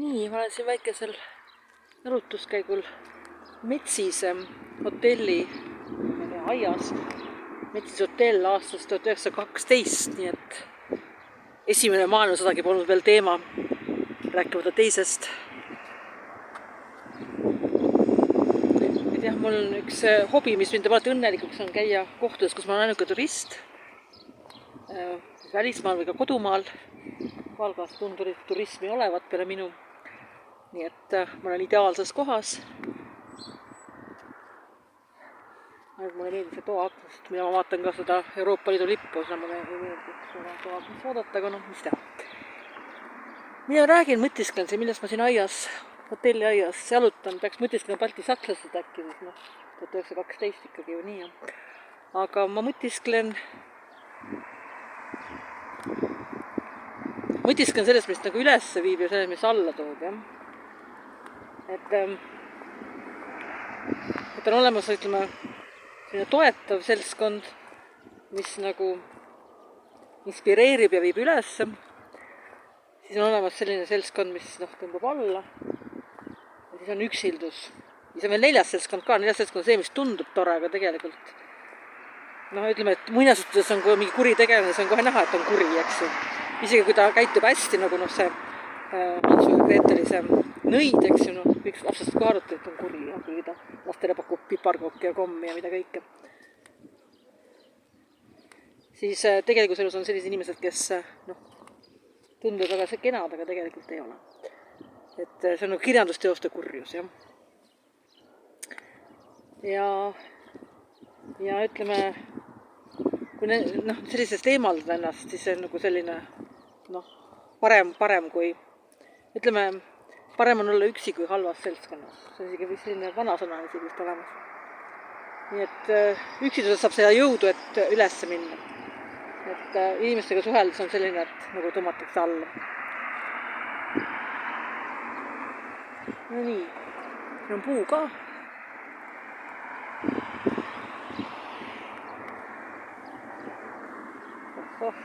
Nii, ma olen siin väikesel jalutuskäigul Metsis hotelli aias. Metsis hotell aastast 1912, nii et esimene maailmasõdagi polnud veel teema, rääkimata teisest. Et jah, mul on üks hobi, mis mind alati õnnelikuks on käia kohtades, kus ma olen ainuke turist. Välismaal või ka kodumaal. Valgas tundurid turismi olevat peale minu. Nii et ma olen ideaalses kohas. Mulle meeldib see toaaknast, mida ma vaatan ka seda Euroopa Liidu lippu, seda mulle ei meeldi seda toaaknast vaadata, aga noh, mis teha. Mina räägin, mõtisklen siin, millest ma siin aias, hotelli aias jalutan, peaks mõtisklen Balti sakslased äkki, 1912 ikkagi ju nii. Aga ma mõtisklen sellest, mis nagu üles viib ja sellest, mis alla toob, jah. Et on olemas, ütleme, selline toetav seltskond, mis nagu inspireerib ja viib üles. Siis on olemas selline seltskond, mis tõmbab alla. Ja siis on üksildus. Ja see on veel neljas seltskond ka. Neljas seltskond on see, mis tundub tore, aga tegelikult ütleme, et muinasjutudes on, kui mingi kuri tegelane, see on kohe näha, et on kuri, eks ju. Isegi kui ta käitub hästi, nagu see Hansu ja Greeteli see nõid, eks ju, kõik lapsest ka arvata, et on kuri, kui ta lastele pakub piparkokki ja kommi ja mida kõike. Siis tegelikult elus on sellised inimesed, kes tunduvad väga kenad, aga tegelikult ei ole. Et see on kirjandusteoste kurjus, jah. Ja ütleme, kui sellisest eemaldada ennast, siis see on nagu selline parem kui, ütleme, parem on olla üksi kui halvas seltskonnas. See on isegi selline vanasõna isegi vist olemas. Nii et üksiduses saab seda jõudu, et üles minna. Et inimestega suheldes on selline, et nagu tõmmatakse alla. No nii, siin on puu ka. Oh.